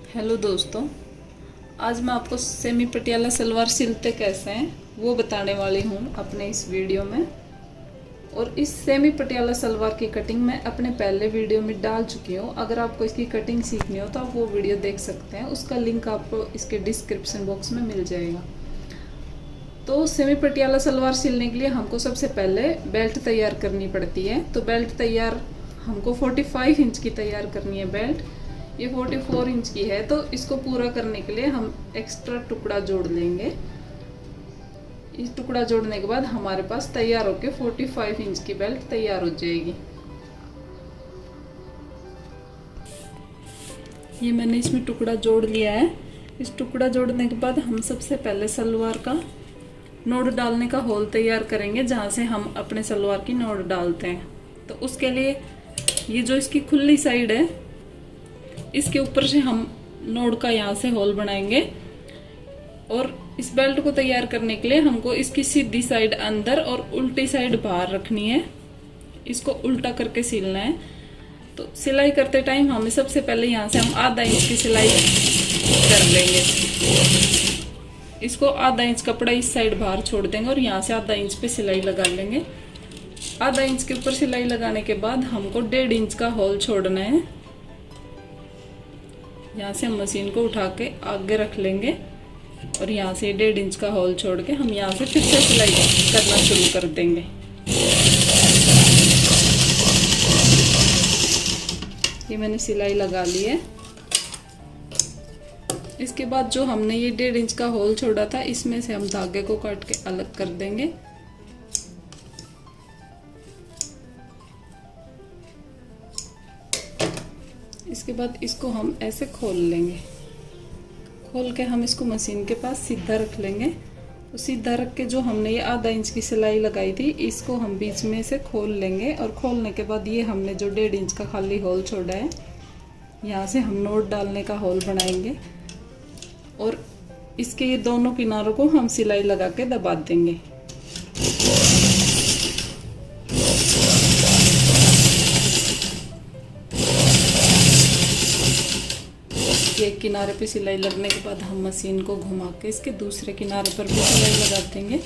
Hello दोस्तों, आज मैं आपको सेमी पटियाला सलवार सिलते कैसे हैं वो बताने वाली हूँ अपने इस वीडियो में। और इस सेमी पटियाला सलवार की कटिंग मैं अपने पहले वीडियो में डाल चुकी हूँ। अगर आपको इसकी कटिंग सीखनी हो तो आप वो वीडियो देख सकते हैं, उसका लिंक आपको इसके डिस्क्रिप्शन बॉक्स में मिल जाएगा। तो सेमी पटियाला सलवार सिलने के लिए हमको सबसे पहले बेल्ट तैयार करनी पड़ती है। तो बेल्ट तैयार हमको 45 इंच की तैयार करनी है बेल्ट। ये 44 इंच की है, तो इसको पूरा करने के लिए हम एक्स्ट्रा टुकड़ा जोड़ लेंगे। इस टुकड़ा जोड़ने के बाद हमारे पास तैयार होके 45 इंच की बेल्ट तैयार हो जाएगी। ये मैंने इसमें टुकड़ा जोड़ लिया है। इस टुकड़ा जोड़ने के बाद हम सबसे पहले सलवार का नोड डालने का होल तैयार करेंगे, जहाँ से हम अपने सलवार की नोड डालते हैं। तो उसके लिए ये जो इसकी खुली साइड है, इसके ऊपर से हम नोड का यहाँ से होल बनाएंगे। और इस बेल्ट को तैयार करने के लिए हमको इसकी सीधी साइड अंदर और उल्टी साइड बाहर रखनी है। इसको उल्टा करके सिलना है। तो सिलाई करते टाइम हमें सबसे पहले यहाँ से हम आधा इंच की सिलाई कर लेंगे। इसको आधा इंच कपड़ा इस साइड बाहर छोड़ देंगे और यहाँ से आधा इंच पे सिलाई लगा लेंगे। आधा इंच के ऊपर सिलाई लगाने के बाद हमको 1.5 इंच का होल छोड़ना है। यहाँ से हम मशीन को उठा के आगे रख लेंगे और यहाँ से 1.5 इंच का होल छोड़ के हम यहाँ से फिर से सिलाई करना शुरू कर देंगे। ये मैंने सिलाई लगा ली है। इसके बाद जो हमने ये 1.5 इंच का होल छोड़ा था, इसमें से हम धागे को काट के अलग कर देंगे। इसके बाद इसको हम ऐसे खोल लेंगे। खोल के हम इसको मशीन के पास सीधा रख लेंगे। तो सीधा रख के जो हमने ये आधा इंच की सिलाई लगाई थी, इसको हम बीच में से खोल लेंगे। और खोलने के बाद ये हमने जो 1.5 इंच का खाली होल छोड़ा है, यहाँ से हम नोट डालने का होल बनाएंगे और इसके ये दोनों किनारों को हम सिलाई लगा के दबा देंगे। एक किनारे पे सिलाई लगने के बाद हम मशीन को घुमा के इसके दूसरे किनारे पर भी सिलाई लगा देंगे।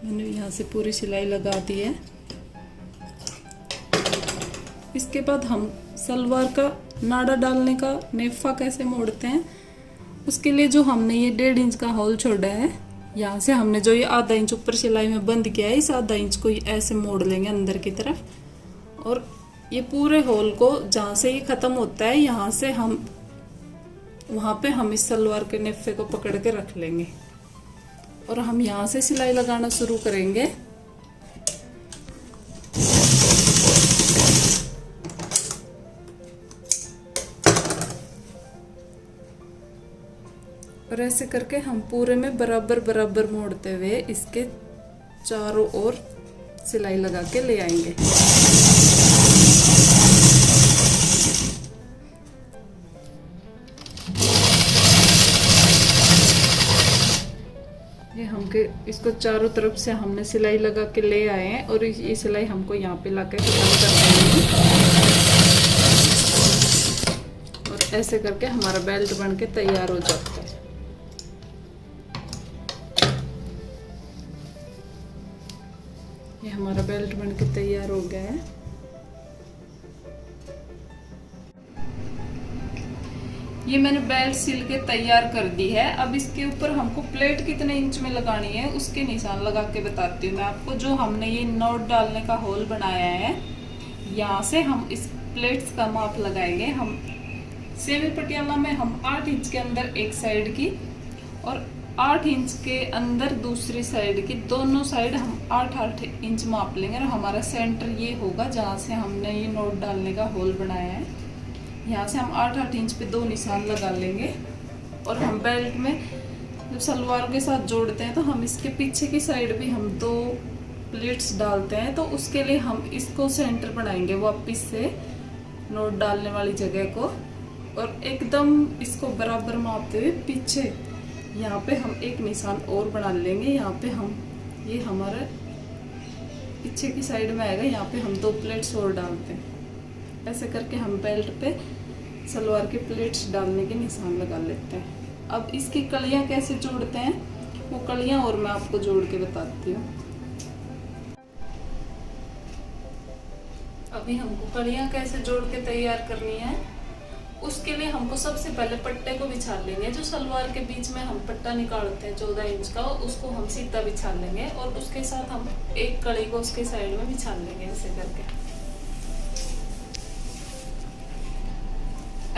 मैंने यहाँ से पूरी सिलाई लगा दी है। इसके बाद हम सलवार का नाड़ा डालने का नेफा कैसे मोड़ते हैं, उसके लिए जो हमने ये 1.5 इंच का होल छोड़ा है, यहाँ से हमने जो ये आधा इंच ऊपर सिलाई में बंद किया है, इस आधा इंच को ऐसे मोड़ लेंगे अंदर की तरफ। और ये पूरे होल को जहाँ से ये ख़त्म होता है, यहाँ से हम वहाँ पे हम इस सलवार के नेफे को पकड़ के रख लेंगे और हम यहाँ से सिलाई लगाना शुरू करेंगे। और ऐसे करके हम पूरे में बराबर बराबर मोड़ते हुए इसके चारों ओर सिलाई लगा के ले आएंगे। ये हमके इसको चारों तरफ से हमने सिलाई लगा के ले आए हैं और ये सिलाई हमको यहाँ पे ला के खत्म कर देंगे। और ऐसे करके हमारा बेल्ट बन के तैयार हो जाता है। ये हमारा बेल्ट बन के तैयार हो गया है। ये मैंने बेल्ट सिल के तैयार कर दी है। अब इसके ऊपर हमको प्लेट कितने इंच में लगानी है उसके निशान लगा के बताती हूँ मैं आपको। जो हमने ये नोट डालने का होल बनाया है, यहाँ से हम इस प्लेट्स का माप लगाएंगे। हम सेमी पटियाला में हम 8 इंच के अंदर एक साइड की और 8 इंच के अंदर दूसरी साइड की, दोनों साइड हम 8-8 इंच माप लेंगे। और हमारा सेंटर ये होगा जहाँ से हमने ये नोट डालने का होल बनाया है। यहाँ से हम 8-8 इंच पे 2 निशान लगा लेंगे। और हम बेल्ट में जब सलवार के साथ जोड़ते हैं तो हम इसके पीछे की साइड भी हम 2 प्लेट्स डालते हैं। तो उसके लिए हम इसको सेंटर बनाएंगे वापस से नोट डालने वाली जगह को, और एकदम इसको बराबर मापते हुए पीछे यहाँ पे हम एक निशान और बना लेंगे। यहाँ पे हम ये हमारा पीछे की साइड में आएगा, यहाँ पे हम 2 प्लेट्स और डालते हैं। ऐसे करके हम बेल्ट पे सलवार के प्लेट्स डालने के निशान लगा लेते हैं। अब इसकी कलियां कैसे जोड़ते हैं वो कलियां और मैं आपको जोड़ के बताती हूँ। अभी हमको कलियां कैसे जोड़ के तैयार करनी है, उसके लिए हमको सबसे पहले पट्टे को बिछा लेंगे। जो सलवार के बीच में हम पट्टा निकालते हैं 14 इंच का, उसको हम सीधा बिछा लेंगे और उसके साथ हम एक कड़ी को उसके साइड में बिछा लेंगे ऐसे करके।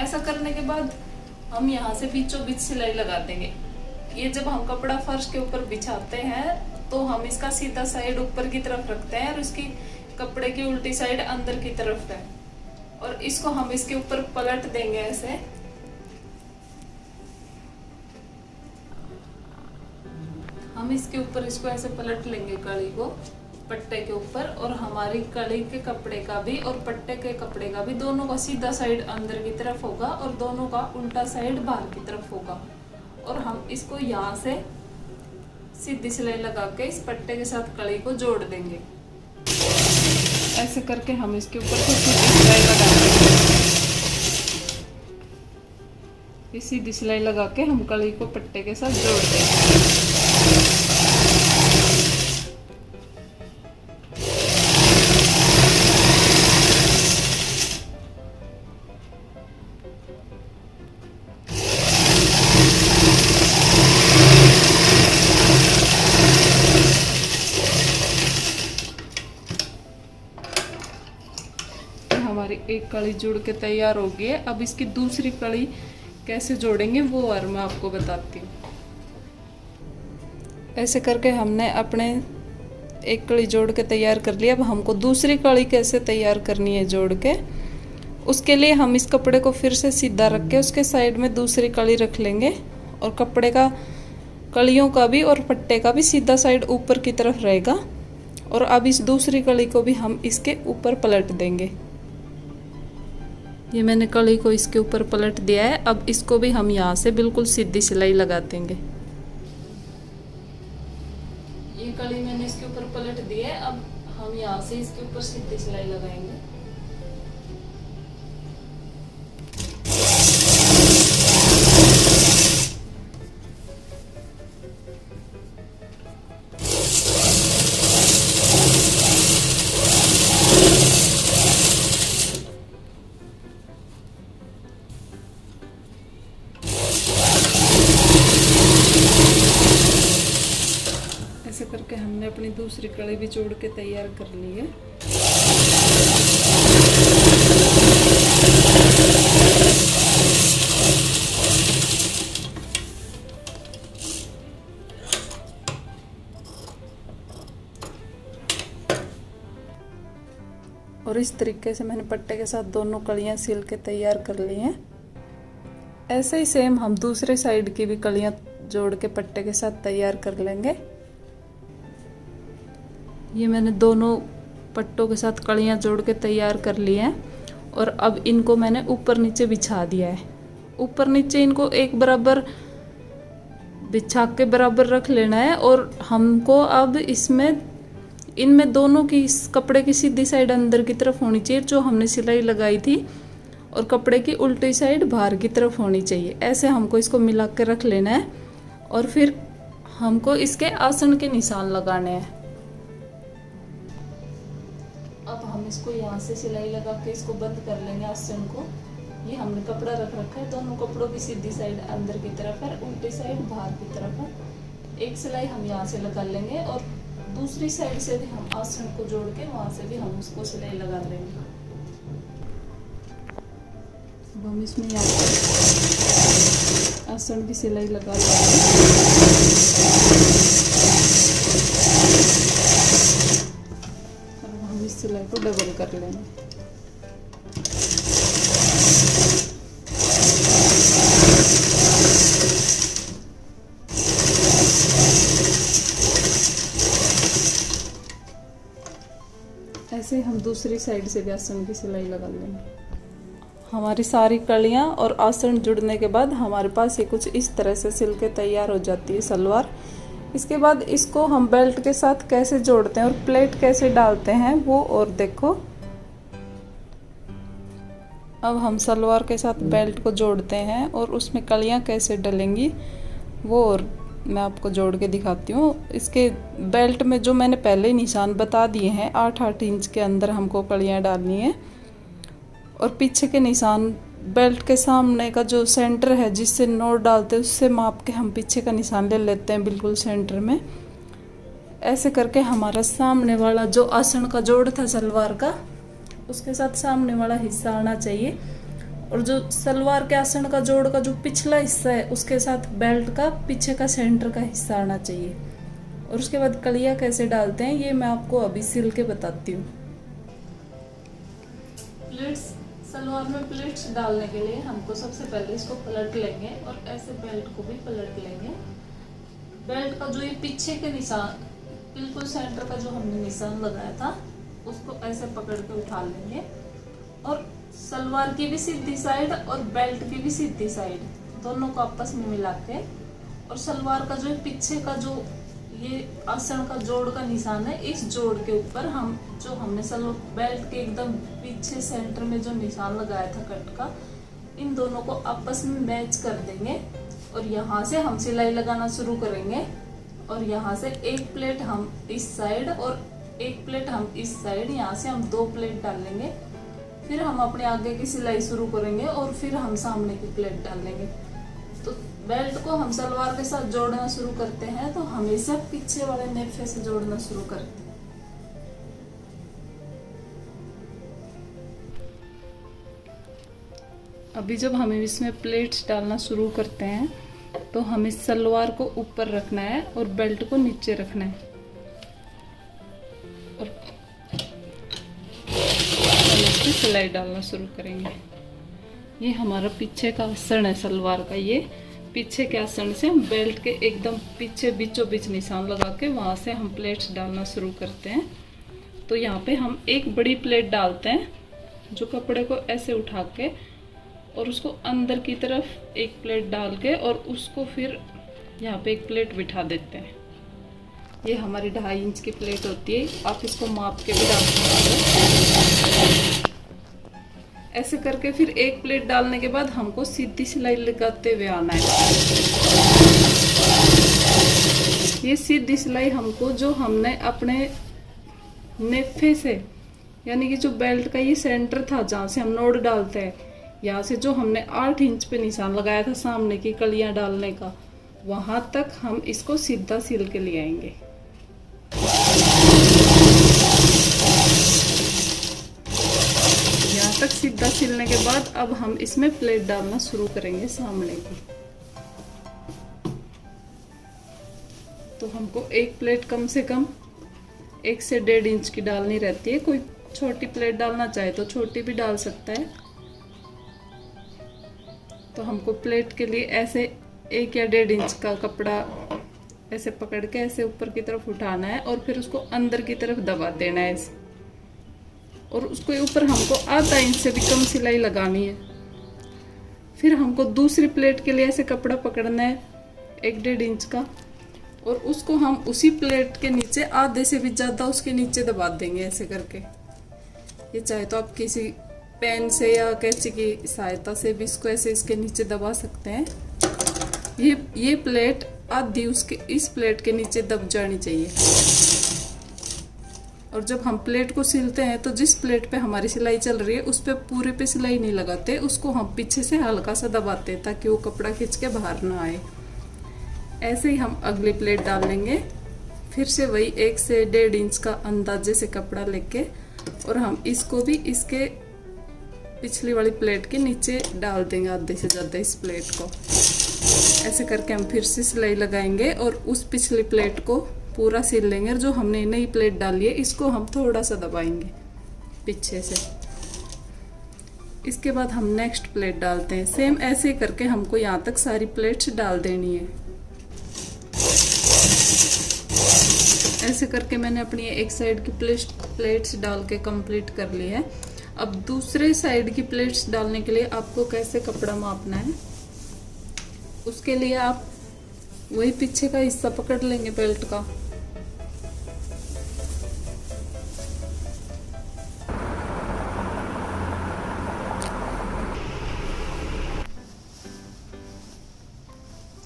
ऐसा करने के बाद हम यहाँ से बीचों बीच सिलाई लगा देंगे। ये जब हम कपड़ा फर्श के ऊपर बिछाते हैं तो हम इसका सीधा साइड ऊपर की तरफ रखते हैं और इसकी कपड़े की उल्टी साइड अंदर की तरफ है, और इसको हम इसके ऊपर पलट देंगे ऐसे। हम इसके ऊपर इसको ऐसे पलट लेंगे कड़ी को पट्टे के ऊपर, और हमारी कड़ी के कपड़े का भी और पट्टे के कपड़े का भी दोनों का सीधा साइड अंदर की तरफ होगा और दोनों का उल्टा साइड बाहर की तरफ होगा। और हम इसको यहाँ से सीधी सिलाई लगा के इस पट्टे के साथ कड़ी को जोड़ देंगे। ऐसे करके हम इसके ऊपर सीधी सिलाई लगा देंगे। सीधी सिलाई लगा के हम कड़ी को पट्टे के साथ जोड़ देंगे। हमारी एक कड़ी जुड़ के तैयार हो गई है। अब इसकी दूसरी कड़ी कैसे जोड़ेंगे वो और मैं आपको बताती हूँ। ऐसे करके हमने अपने एक कड़ी जोड़ के तैयार कर लिया। अब हमको दूसरी कड़ी कैसे तैयार करनी है जोड़ के, उसके लिए हम इस कपड़े को फिर से सीधा रख के उसके साइड में दूसरी कड़ी रख लेंगे, और कपड़े का कड़ियों का भी और पट्टे का भी सीधा साइड ऊपर की तरफ रहेगा। और अब इस दूसरी कड़ी को भी हम इसके ऊपर पलट देंगे। ये मैंने कड़ी को इसके ऊपर पलट दिया है। अब इसको भी हम यहाँ से बिल्कुल सीधी सिलाई लगा देंगे। ये कड़ी मैंने इसके ऊपर पलट दी है। अब हम यहाँ से इसके ऊपर सीधी सिलाई लगाएंगे। ऐसे करके हमने अपनी दूसरी कड़ी भी जोड़ के तैयार कर ली है। और इस तरीके से मैंने पट्टे के साथ दोनों कड़ियाँ सिल के तैयार कर ली हैं। ऐसे ही सेम हम दूसरे साइड की भी कड़ियाँ जोड़ के पट्टे के साथ तैयार कर लेंगे। ये मैंने दोनों पट्टों के साथ कड़ियाँ जोड़ के तैयार कर ली हैं, और अब इनको मैंने ऊपर नीचे बिछा दिया है। ऊपर नीचे इनको एक बराबर बिछा के बराबर रख लेना है। और हमको अब इनमें दोनों की इस कपड़े की सीधी साइड अंदर की तरफ होनी चाहिए जो हमने सिलाई लगाई थी, और कपड़े की उल्टी साइड बाहर की तरफ होनी चाहिए। ऐसे हमको इसको मिला के रख लेना है, और फिर हमको इसके आसन के निशान लगाने हैं। अब हम इसको यहाँ से सिलाई लगा के इसको बंद कर लेंगे आसन को। ये हमने कपड़ा रख रखा है, दोनों कपड़ों की सीधी साइड अंदर की तरफ है, उल्टी साइड बाहर की तरफ है। एक सिलाई हम यहाँ से लगा लेंगे, और दूसरी साइड से भी हम आसन को जोड़ के वहाँ से भी हम उसको सिलाई लगा लेंगे। अब हम इसमें यहाँ आसन की सिलाई लगा लेंगे। इस सिलाई को डबल कर लेंगे। ऐसे हम दूसरी साइड से भी आसन की सिलाई लगा लेंगे। हमारी सारी कड़ियाँ और आसन जुड़ने के बाद हमारे पास ये कुछ इस तरह से सिल के तैयार हो जाती है सलवार। इसके बाद इसको हम बेल्ट के साथ कैसे जोड़ते हैं और प्लेट कैसे डालते हैं वो और देखो। अब हम सलवार के साथ बेल्ट को जोड़ते हैं और उसमें कलियां कैसे डलेंगी वो और मैं आपको जोड़ के दिखाती हूँ। इसके बेल्ट में जो मैंने पहले ही निशान बता दिए हैं 8-8 इंच के अंदर हमको कलियां डालनी है। और पीछे के निशान बेल्ट के सामने का जो सेंटर है जिससे नोट डालते हैं उससे माप के हम पीछे का निशान ले लेते हैं बिल्कुल सेंटर में। ऐसे करके हमारा सामने वाला जो आसन का जोड़ था सलवार का उसके साथ सामने वाला हिस्सा आना चाहिए। और जो सलवार के आसन का जोड़ का जो पिछला हिस्सा है उसके साथ बेल्ट का पीछे का सेंटर का हिस्सा आना चाहिए। और उसके बाद कलियां कैसे डालते हैं ये मैं आपको अभी सिल के बताती हूँ। प्लेट्स सलवार में प्लेट्स डालने के लिए हमको सबसे पहले इसको पलट लेंगे और ऐसे बेल्ट को भी पलट लेंगे। बेल्ट का जो ये पीछे के निशान बिल्कुल सेंटर का जो हमने निशान लगाया था उसको ऐसे पकड़ के उठा लेंगे और सलवार की भी सीधी साइड और बेल्ट की भी सीधी साइड दोनों को आपस में मिला के और सलवार का जो पीछे का जो ये आसन का जोड़ का निशान है इस जोड़ के ऊपर हम जो हमने बेल्ट के एकदम पीछे सेंटर में जो निशान लगाया था कट का इन दोनों को आपस में मैच कर देंगे। और यहाँ से हम सिलाई लगाना शुरू करेंगे और यहाँ से एक प्लेट हम इस साइड और एक प्लेट हम इस साइड, यहाँ से हम 2 प्लेट डालेंगे। फिर हम अपने आगे की सिलाई शुरू करेंगे और फिर हम सामने की प्लेट डालेंगे। तो बेल्ट को हम सलवार के साथ जोड़ना शुरू करते हैं तो हमेशा पीछे वाले नेफे से जोड़ना शुरू करते हैं। अभी जब हमें इसमें प्लेट्स डालना शुरू करते हैं तो हमें सलवार को ऊपर रखना है और बेल्ट को नीचे रखना है और इसकी सिलाई डालना शुरू करेंगे। ये हमारा पीछे का आसन है सलवार का। ये पीछे के आसन से हम बेल्ट के एकदम पीछे बीचों बीच निशान लगा के वहाँ से हम प्लेट्स डालना शुरू करते हैं। तो यहाँ पे हम एक बड़ी प्लेट डालते हैं जो कपड़े को ऐसे उठा के और उसको अंदर की तरफ एक प्लेट डाल के और उसको फिर यहाँ पे एक प्लेट बिठा देते हैं। ये हमारी 2.5 इंच की प्लेट होती है, आप इसको माप के भी डाल सकते हैं। ऐसे करके फिर एक प्लेट डालने के बाद हमको सीधी सिलाई लगाते हुए आना है। ये सीधी सिलाई हमको जो हमने अपने नेफे से यानी कि जो बेल्ट का ये सेंटर था जहाँ से हम नोट डालते हैं, यहाँ से जो हमने 8 इंच पे निशान लगाया था सामने की कलियां डालने का, वहां तक हम इसको सीधा सिल के ले आएंगे। यहाँ तक सीधा सिलने के बाद अब हम इसमें प्लेट डालना शुरू करेंगे सामने की। तो हमको एक प्लेट कम से कम 1 से 1.5 इंच की डालनी रहती है। कोई छोटी प्लेट डालना चाहे तो छोटी भी डाल सकता है। तो हमको प्लेट के लिए ऐसे 1 या 1.5 इंच का कपड़ा ऐसे पकड़ के ऐसे ऊपर की तरफ उठाना है और फिर उसको अंदर की तरफ दबा देना है ऐसे। और उसको ऊपर हमको आधा इंच से भी कम सिलाई लगानी है। फिर हमको दूसरी प्लेट के लिए ऐसे कपड़ा पकड़ना है 1-1.5 इंच का और उसको हम उसी प्लेट के नीचे आधे से भी ज़्यादा उसके नीचे दबा देंगे ऐसे करके। ये चाहे तो आप किसी पेन से या कैंची की सहायता से भी इसको ऐसे इसके नीचे दबा सकते हैं। ये प्लेट आधी उसके इस प्लेट के नीचे दब जानी चाहिए। और जब हम प्लेट को सिलते हैं तो जिस प्लेट पे हमारी सिलाई चल रही है उस पे पूरे पे सिलाई नहीं लगाते, उसको हम पीछे से हल्का सा दबाते हैं ताकि वो कपड़ा खींच के बाहर ना आए। ऐसे ही हम अगली प्लेट डाल लेंगे। फिर से वही 1 से 1.5 इंच का अंदाजे से कपड़ा लेके और हम इसको भी इसके पिछली वाली प्लेट के नीचे डाल देंगे आधे से ज़्यादा इस प्लेट को। ऐसे करके हम फिर से सिलाई लगाएंगे और उस पिछली प्लेट को पूरा सिल लेंगे। और जो हमने नई प्लेट डाली है इसको हम थोड़ा सा दबाएंगे पीछे से। इसके बाद हम नेक्स्ट प्लेट डालते हैं। सेम ऐसे करके हमको यहाँ तक सारी प्लेट्स डाल देनी है। ऐसे करके मैंने अपनी एक साइड की प्लेट्स डाल के कंप्लीट कर ली है। अब दूसरे साइड की प्लेट्स डालने के लिए आपको कैसे कपड़ा मापना है, उसके लिए आप वही पीछे का हिस्सा पकड़ लेंगे बेल्ट का।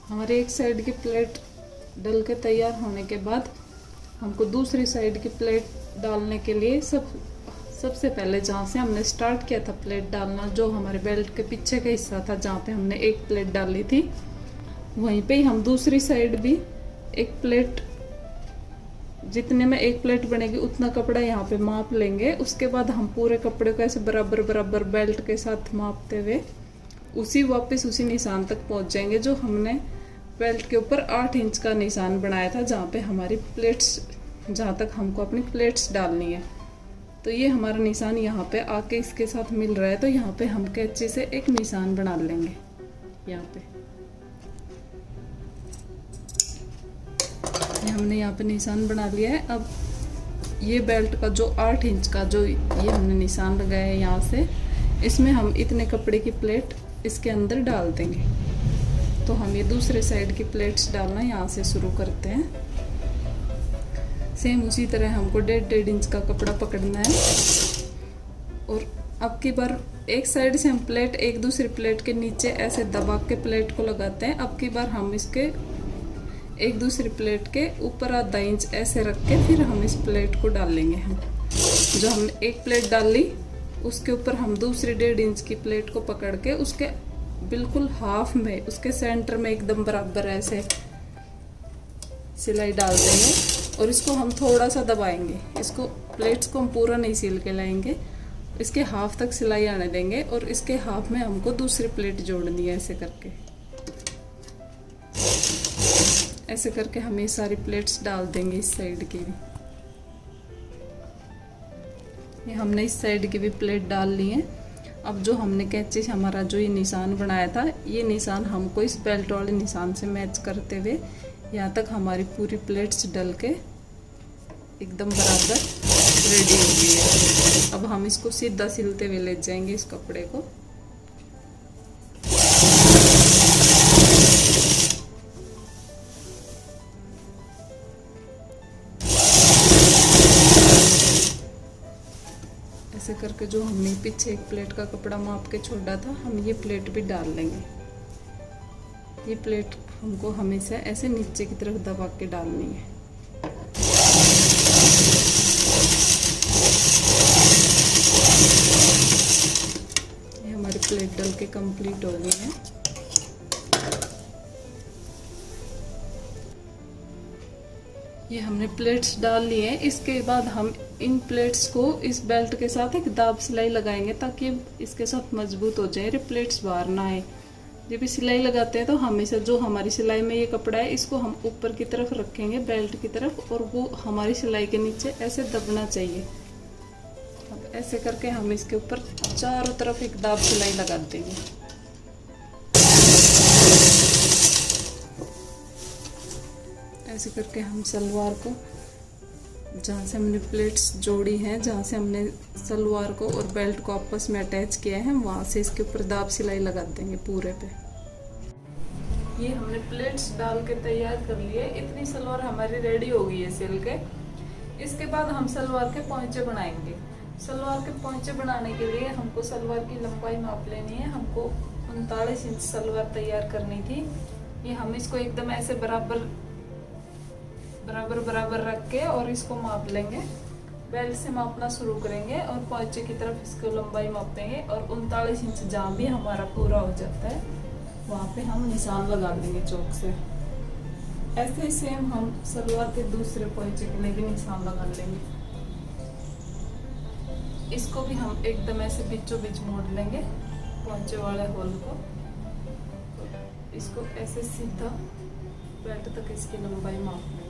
हमारे एक साइड की प्लेट डल के तैयार होने के बाद हमको दूसरी साइड की प्लेट डालने के लिए सबसे पहले जहाँ से हमने स्टार्ट किया था प्लेट डालना, जो हमारे बेल्ट के पीछे का हिस्सा था जहाँ पे हमने एक प्लेट डाली थी, वहीं पे ही हम दूसरी साइड भी एक प्लेट, जितने में एक प्लेट बनेगी उतना कपड़ा यहाँ पे माप लेंगे। उसके बाद हम पूरे कपड़े को ऐसे बराबर बराबर बेल्ट के साथ मापते हुए वापस उसी निशान तक पहुँच जाएंगे जो हमने बेल्ट के ऊपर 8 इंच का निशान बनाया था, जहाँ पे हमारी प्लेट्स, जहाँ तक हमको अपनी प्लेट्स डालनी है। तो ये हमारा निशान यहाँ पे आके इसके साथ मिल रहा है, तो यहाँ पे हम कैंची से एक निशान बना लेंगे। यहाँ पे हमने यहाँ पे निशान बना लिया है। अब ये बेल्ट का जो 8 इंच का जो ये हमने निशान लगाया है, यहाँ से इसमें हम इतने कपड़े की प्लेट इसके अंदर डाल देंगे। तो हम ये दूसरे साइड की प्लेट्स डालना यहाँ से शुरू करते हैं। सेम उसी तरह हमको 1.5 इंच का कपड़ा पकड़ना है और अब की बार एक साइड से हम प्लेट एक दूसरी प्लेट के नीचे ऐसे दबा के प्लेट को लगाते हैं। अब की बार हम इसके एक दूसरी प्लेट के ऊपर आधा इंच ऐसे रख के फिर हम इस प्लेट को डाल लेंगे। हम जो हमने एक प्लेट डाल ली उसके ऊपर हम दूसरी 1.5 इंच की प्लेट को पकड़ के उसके बिल्कुल हाफ में, उसके सेंटर में एकदम बराबर ऐसे सिलाई डाल देंगे और इसको हम थोड़ा सा दबाएंगे। इसको प्लेट्स को हम पूरा नहीं सिल के लाएंगे, इसके हाफ तक सिलाई आने देंगे और इसके हाफ में हमको दूसरी प्लेट जोड़नी है। ऐसे करके हम ये सारी प्लेट्स डाल देंगे इस साइड की भी। ये हमने इस साइड की भी प्लेट डाल ली है। अब जो हमने कैंची से हमारा जो ये निशान बनाया था, ये निशान हमको इस बेल्ट वाले निशान से मैच करते हुए यहाँ तक हमारी पूरी प्लेट्स डल के एकदम बराबर रेडी हो गई है। अब हम इसको सीधा सिलते हुए ले जाएंगे इस कपड़े को। ऐसे करके जो हमने पीछे एक प्लेट का कपड़ा माप के छोड़ा था, हम ये प्लेट भी डाल लेंगे। ये प्लेट हमको हमेशा ऐसे नीचे की तरफ दबा के डालनी है। ये हमारी प्लेट डल के कंप्लीट हो गई है। ये हमने प्लेट्स डाल ली है। इसके बाद हम इन प्लेट्स को इस बेल्ट के साथ एक दाब सिलाई लगाएंगे ताकि इसके साथ मजबूत हो जाए, प्लेट्स बाहर ना आए। जब भी सिलाई लगाते हैं तो हमेशा जो हमारी सिलाई में ये कपड़ा है इसको हम ऊपर की तरफ रखेंगे बेल्ट की तरफ, और वो हमारी सिलाई के नीचे ऐसे दबना चाहिए। अब ऐसे करके हम इसके ऊपर चारों तरफ एक दाब सिलाई लगा देंगे। ऐसे करके हम सलवार को, जहाँ से हमने प्लेट्स जोड़ी हैं, जहाँ से हमने सलवार को और बेल्ट को आपस में अटैच किया है, वहाँ से इसके ऊपर दाब सिलाई लगा देंगे पूरे पे। ये हमने प्लेट्स डाल के तैयार कर लिए। इतनी सलवार हमारी रेडी हो गई है सिल के। इसके बाद हम सलवार के पोंचे बनाएंगे। सलवार के पोंचे बनाने के लिए हमको सलवार की लंबाई माप लेनी है। हमको 39 इंच सलवार तैयार करनी थी। ये हम इसको एकदम ऐसे बराबर रख के और इसको माप लेंगे। बेल्ट से मापना शुरू करेंगे और पोंचे की तरफ इसको लंबाई मापेंगे और 39 इंच जहाँ भी हमारा पूरा हो जाता है वहाँ पे हम निशान लगा देंगे चौक से। ऐसे ही सेम हम सलवार के दूसरे पोंचे के लिए भी निशान लगा लेंगे। इसको भी हम एकदम ऐसे बीचों बीच मोड़ लेंगे पोंचे वाले होल को। इसको ऐसे सीधा बेल्ट तक इसकी लंबाई माप लेंगे।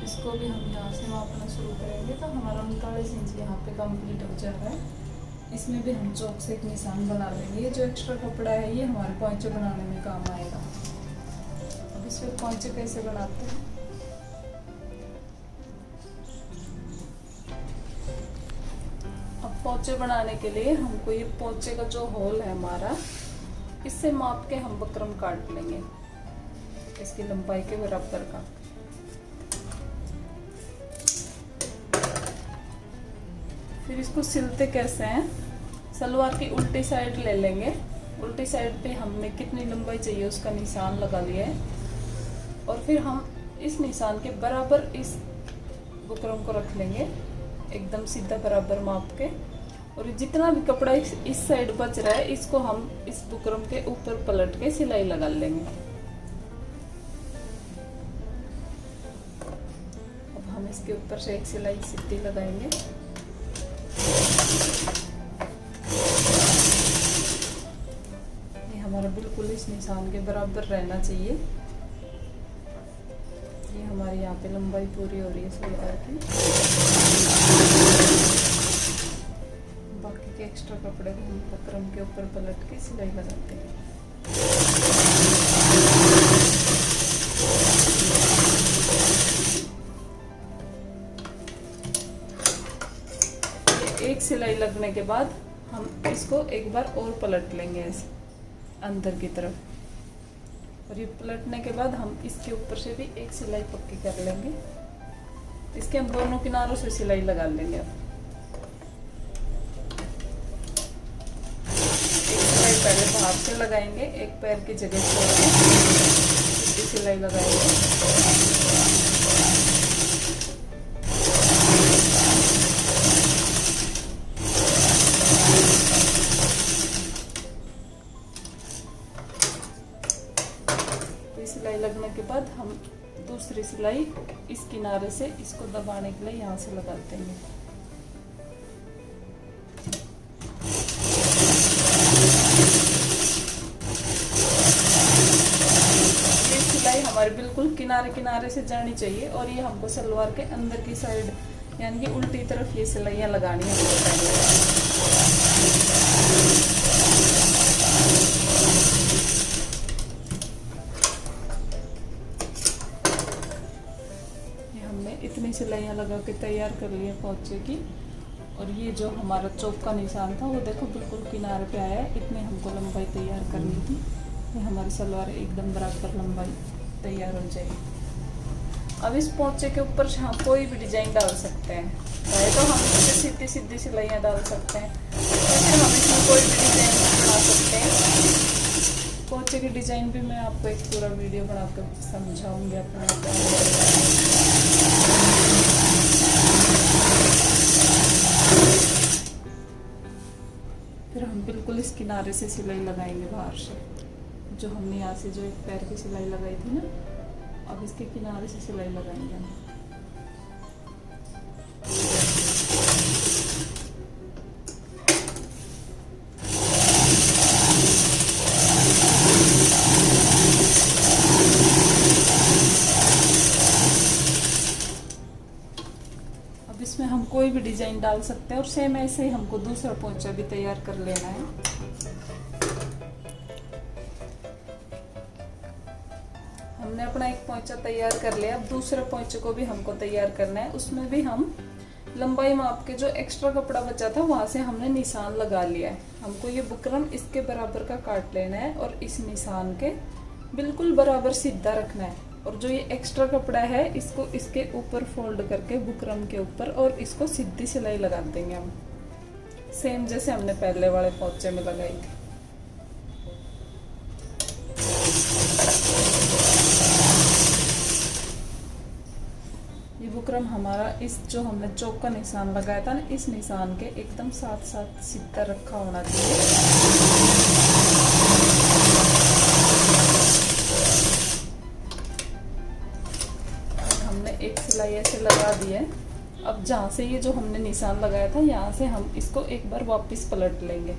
इसको भी हम यहाँ से मापना शुरू करेंगे तो हमारा 39 इंच यहाँ पे कंप्लीट हो जाता है। इसमें भी हम चौक से एक निशान बना लेंगे। ये जो एक्स्ट्रा कपड़ा है ये हमारे पोंचे बनाने में काम आएगा। अब इस पर पोंचे कैसे बनाते हैं, अब पोंचे बनाने के लिए हमको ये पोंचे का जो होल है हमारा, इससे माप के हम बुकरम काट लेंगे इसकी लंबाई के बराबर का। फिर इसको सिलते कैसे हैं, सलवार की उल्टी साइड ले लेंगे, उल्टी साइड पे हमने कितनी लंबाई चाहिए उसका निशान लगा लिया है, और फिर हम इस निशान के बराबर इस बुकरम को रख लेंगे एकदम सीधा बराबर माप के। और जितना भी कपड़ा इस साइड बच रहा है इसको हम इस बुकरम के ऊपर पलट के सिलाई लगा लेंगे। अब हम इसके ऊपर से एक सिलाई सीधी लगाएंगे। ये हमारा बिल्कुल इस निशान के बराबर रहना चाहिए। ये हमारी यहाँ पे लंबाई पूरी हो रही है सलवार की। बाकी के एक्स्ट्रा कपड़े को हम बुकरम के ऊपर पलट के सिलाई लगाते हैं। एक सिलाई लगने के बाद हम इसको एक बार और पलट लेंगे ऐसे अंदर की तरफ, और ये पलटने के बाद हम इसके ऊपर से भी एक सिलाई पक्की कर लेंगे। इसके हम दोनों किनारों से सिलाई लगा लेंगे। अब एक सिलाई पहले बाहर से लगाएंगे, एक पैर की जगह से सिलाई लगाएंगे। सिलाई लगने के बाद हम दूसरी सिलाई इस किनारे से इसको दबाने के लिए यहाँ से लगाते हैं। ये सिलाई हमारी बिल्कुल किनारे किनारे से जानी चाहिए, और ये हमको सलवार के अंदर की साइड यानी कि उल्टी तरफ ये सिलाइयाँ लगानी है हमको पहले। इतनी सिलाइयाँ लगा के तैयार कर लिए पोंचे की। और ये जो हमारा चौक का निशान था वो देखो बिल्कुल किनारे पे आया है। इतनी हमको लंबाई तैयार करनी थी। ये हमारी सलवार एकदम बराबर लंबाई तैयार हो जाएगी। अब इस पोंचे के ऊपर हम कोई भी डिजाइन डाल सकते हैं, चाहे तो हम इसमें सीधी सीधी सिलाइयाँ डाल सकते हैं, या फिर हम इसमें कोई भी डिजाइन बना सकते हैं। पोंचे की डिजाइन भी मैं आपको एक पूरा वीडियो बना कर समझाऊंगी अपना। फिर हम बिल्कुल इस किनारे से सिलाई लगाएंगे बाहर से, जो हमने यहाँ से जो एक पैर की सिलाई लगाई थी ना, अब इसके किनारे से सिलाई लगाएंगे हम। इसमें हम कोई भी डिजाइन डाल सकते हैं, और सेम ऐसे ही हमको दूसरा पोंचा भी तैयार कर लेना है। हमने अपना एक पोंचा तैयार कर लिया। अब दूसरे पोंचे को भी हमको तैयार करना है। उसमें भी हम लंबाई माप के जो एक्स्ट्रा कपड़ा बचा था वहां से हमने निशान लगा लिया है। हमको ये बुकरम इसके बराबर का काट लेना है, और इस निशान के बिल्कुल बराबर सीधा रखना है। और जो ये एक्स्ट्रा कपड़ा है इसको इसके ऊपर फोल्ड करके बुकरम के ऊपर, और इसको सीधी सिलाई लगा देंगे हम, सेम जैसे हमने पहले वाले पोंचे में लगाई थी। ये बुकरम हमारा इस जो हमने चौक का निशान लगाया था ना, इस निशान के एकदम साथ साथ सीधा रखा होना चाहिए। एक सिलाई ऐसे लगा दी है। अब जहाँ से ये जो हमने निशान लगाया था यहाँ से हम इसको एक बार वापस पलट लेंगे,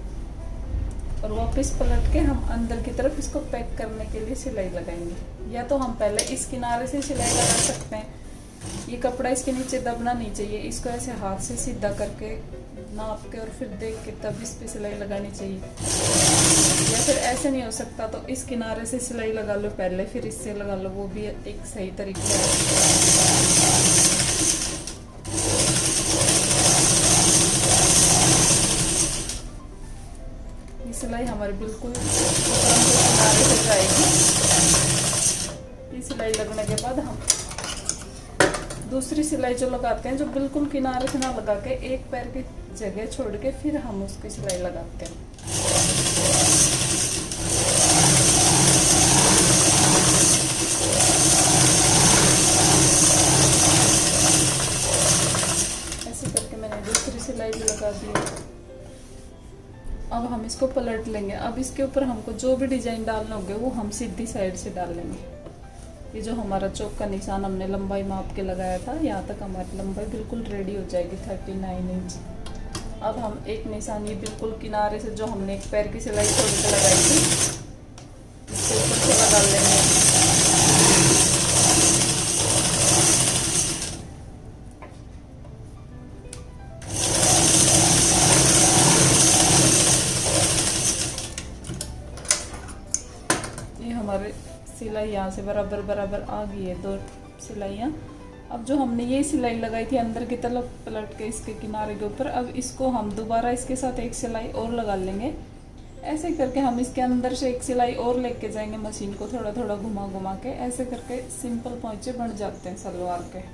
और वापस पलट के हम अंदर की तरफ इसको पैक करने के लिए सिलाई लगाएंगे। या तो हम पहले इस किनारे से सिलाई लगा सकते हैं, ये कपड़ा इसके नीचे दबना नहीं चाहिए, इसको ऐसे हाथ से सीधा करके नाप के और फिर देख के तब इस पे सिलाई लगानी चाहिए। या फिर ऐसे नहीं हो सकता तो इस किनारे से सिलाई लगा लो पहले, फिर इससे लगा लो, वो भी एक सही तरीका है। सिलाई हमारी बिल्कुल किनारे से जाएगी। ये सिलाई लगने के बाद हम दूसरी सिलाई जो लगाते हैं, जो बिल्कुल किनारे से ना लगा के एक पैर की जगह छोड़ के फिर हम उसकी सिलाई लगाते हैं। ऐसे करके मैंने दूसरी सिलाई भी लगा दी। अब हम इसको पलट लेंगे। अब इसके ऊपर हमको जो भी डिजाइन डालना होगा वो हम सीधी साइड से डाल लेंगे। ये जो हमारा चौक का निशान हमने लंबाई माप के लगाया था, यहाँ तक हमारी लंबाई बिल्कुल रेडी हो जाएगी 39 इंच। अब हम एक निशान ये बिल्कुल किनारे से जो हमने एक पैर की सिलाई छोड़ के लगाई थी, इसके ऊपर से लगा लेंगे। ये हमारे सिलाई यहाँ से बराबर बराबर आ गई है, 2 सिलाइयाँ। अब जो हमने ये सिलाई लगाई थी अंदर की तरफ पलट के इसके किनारे के ऊपर, अब इसको हम दोबारा इसके साथ एक सिलाई और लगा लेंगे। ऐसे करके हम इसके अंदर से एक सिलाई और लेके जाएंगे मशीन को थोड़ा थोड़ा घुमा घुमा के। ऐसे करके सिंपल पोंचे बन जाते हैं सलवार के।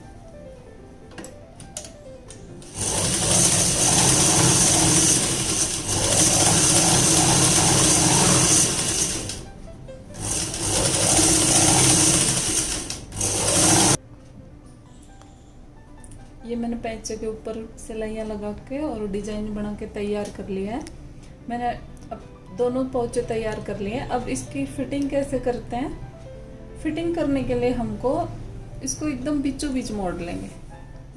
ये मैंने पैंचे के ऊपर सिलाइयाँ लगा के और डिजाइन बना के तैयार कर लिया है। मैंने अब दोनों पोंचे तैयार कर लिए हैं। अब इसकी फिटिंग कैसे करते हैं? फिटिंग करने के लिए हमको इसको एकदम बीचों बीच मोड़ लेंगे।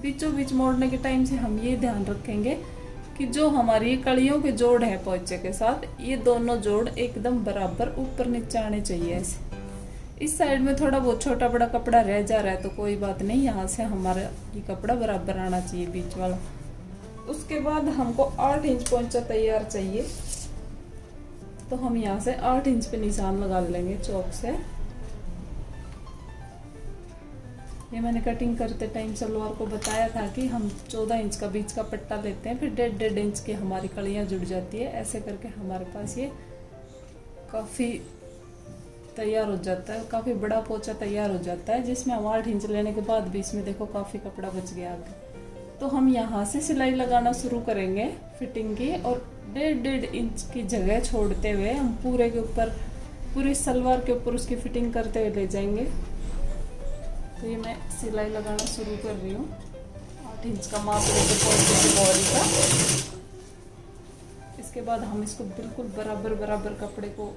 बीचों बीच मोड़ने के टाइम से हम ये ध्यान रखेंगे कि जो हमारी कड़ियों के जोड़ है पोंचे के साथ, ये दोनों जोड़ एकदम बराबर ऊपर नीचे आने चाहिए। ऐसे इस साइड में थोड़ा बहुत छोटा बड़ा कपड़ा रह जा रहा है तो कोई बात नहीं, यहाँ से हमारा ये कपड़ा बराबर आना चाहिए बीच वाला। उसके बाद हमको 8 इंच पोंचा तैयार चाहिए, तो हम यहाँ से 8 इंच पे निशान लगा लेंगे चौक से। ये मैंने कटिंग करते टाइम सलवार को बताया था कि हम 14 इंच का बीच का पट्टा लेते हैं, फिर 1.5 इंच की हमारी कड़ियाँ जुड़ जाती है। ऐसे करके हमारे पास ये काफ़ी तैयार हो जाता है, काफ़ी बड़ा पोंचा तैयार हो जाता है, जिसमें हम 8 इंच लेने के बाद भी इसमें देखो काफ़ी कपड़ा बच गया आगे। तो हम यहाँ से सिलाई लगाना शुरू करेंगे फिटिंग की, और 1.5 इंच की जगह छोड़ते हुए हम पूरे के ऊपर, पूरी सलवार के ऊपर उसकी फिटिंग करते हुए ले जाएंगे। तो ये मैं सिलाई लगाना शुरू कर रही हूँ। 8 इंच का माप लेके पोंचे की बॉडी का। इसके बाद हम इसको बिल्कुल बराबर बराबर कपड़े को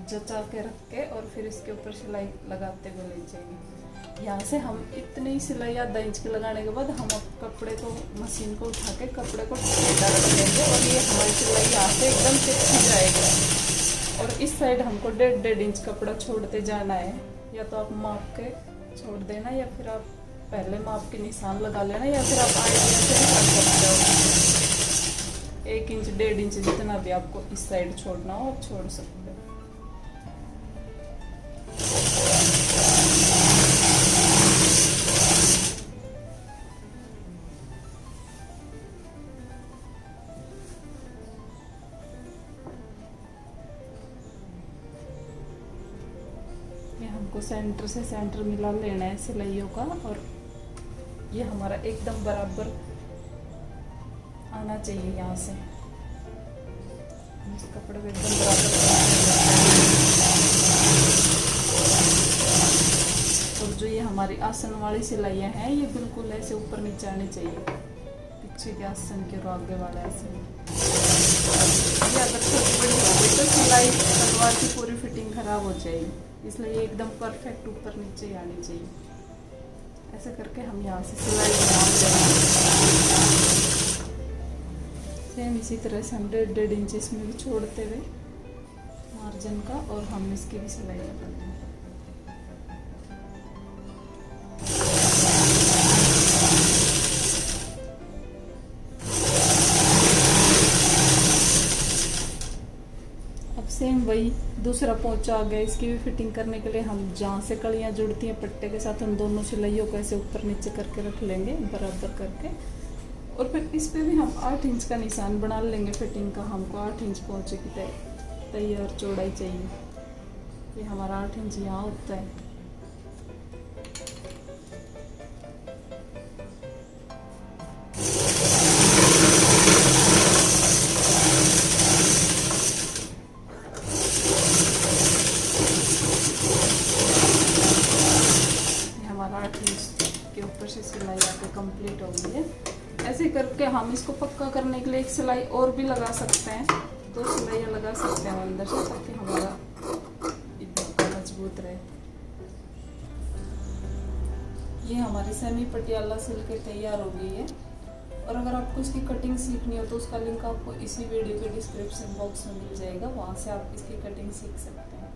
जचा के रख के और फिर इसके ऊपर सिलाई लगाते हुए ले जाएंगे। यहाँ से हम इतनी सिलाई 1/2 इंच की लगाने के बाद हम अब कपड़े को, मशीन को उठा के कपड़े को टेढ़ा रख देंगे और ये हमारी सिलाई यहाँ से एकदम तिरछी जाएगी। और इस साइड हमको 1.5 इंच कपड़ा छोड़ते जाना है। या तो आप माप के छोड़ देना, या फिर आप पहले माप के निशान लगा लेना, या फिर आप आइडिया से भी कर सकते हो। 1 इंच 1.5 इंच जितना भी आपको इस साइड छोड़ना हो आप छोड़ सकते हो। हमको सेंटर से सेंटर मिला लेना है सिलाइयों का, और ये हमारा एकदम बराबर आना चाहिए। यहाँ से इस कपड़े को एकदम बराबर और जो ये हमारी आसन वाली सिलाइयाँ हैं ये बिल्कुल ऐसे ऊपर नीचे आनी चाहिए, पीछे के आसन के और आगे वाले आसन। ये अगर छोटी बड़ी हो गई तो सिलाई सलवार की पूरी फिटिंग खराब हो जाएगी, इसलिए ये एकदम परफेक्ट ऊपर नीचे ही आनी चाहिए। ऐसे करके हम यहाँ से सिलाई बना लेंगे। सेम इसी तरह से हम 1.5 इंच इसमें भी छोड़ते हुए मार्जिन का, और हम इसकी भी सिलाई लगा देंगे। सेम वही दूसरा पोंचा आ गया, इसकी भी फिटिंग करने के लिए हम जहाँ से कड़ियाँ जुड़ती हैं पट्टे के साथ उन दोनों सिलाइयों को ऐसे ऊपर नीचे करके रख लेंगे बराबर करके, और फिर इस पे भी हम 8 इंच का निशान बना लेंगे फिटिंग का। हमको 8 इंच पोंचे की तैयार चौड़ाई चाहिए। ये हमारा 8 इंच यहाँ होता है। हमारा 8 इंच के ऊपर से सिलाई आके कंप्लीट हो गई है। ऐसे करके हम इसको पक्का करने के लिए एक सिलाई और भी लगा सकते हैं, 2 सिलाइयाँ लगा सकते हैं अंदर से, ताकि हमारा इतना मजबूत रहे। ये हमारी सेमी पटियाला सिल के तैयार हो गई है। और अगर आपको इसकी कटिंग सीखनी हो तो उसका लिंक आपको इसी वीडियो के डिस्क्रिप्शन बॉक्स में मिल जाएगा, वहाँ से आप इसकी कटिंग सीख सकते हैं।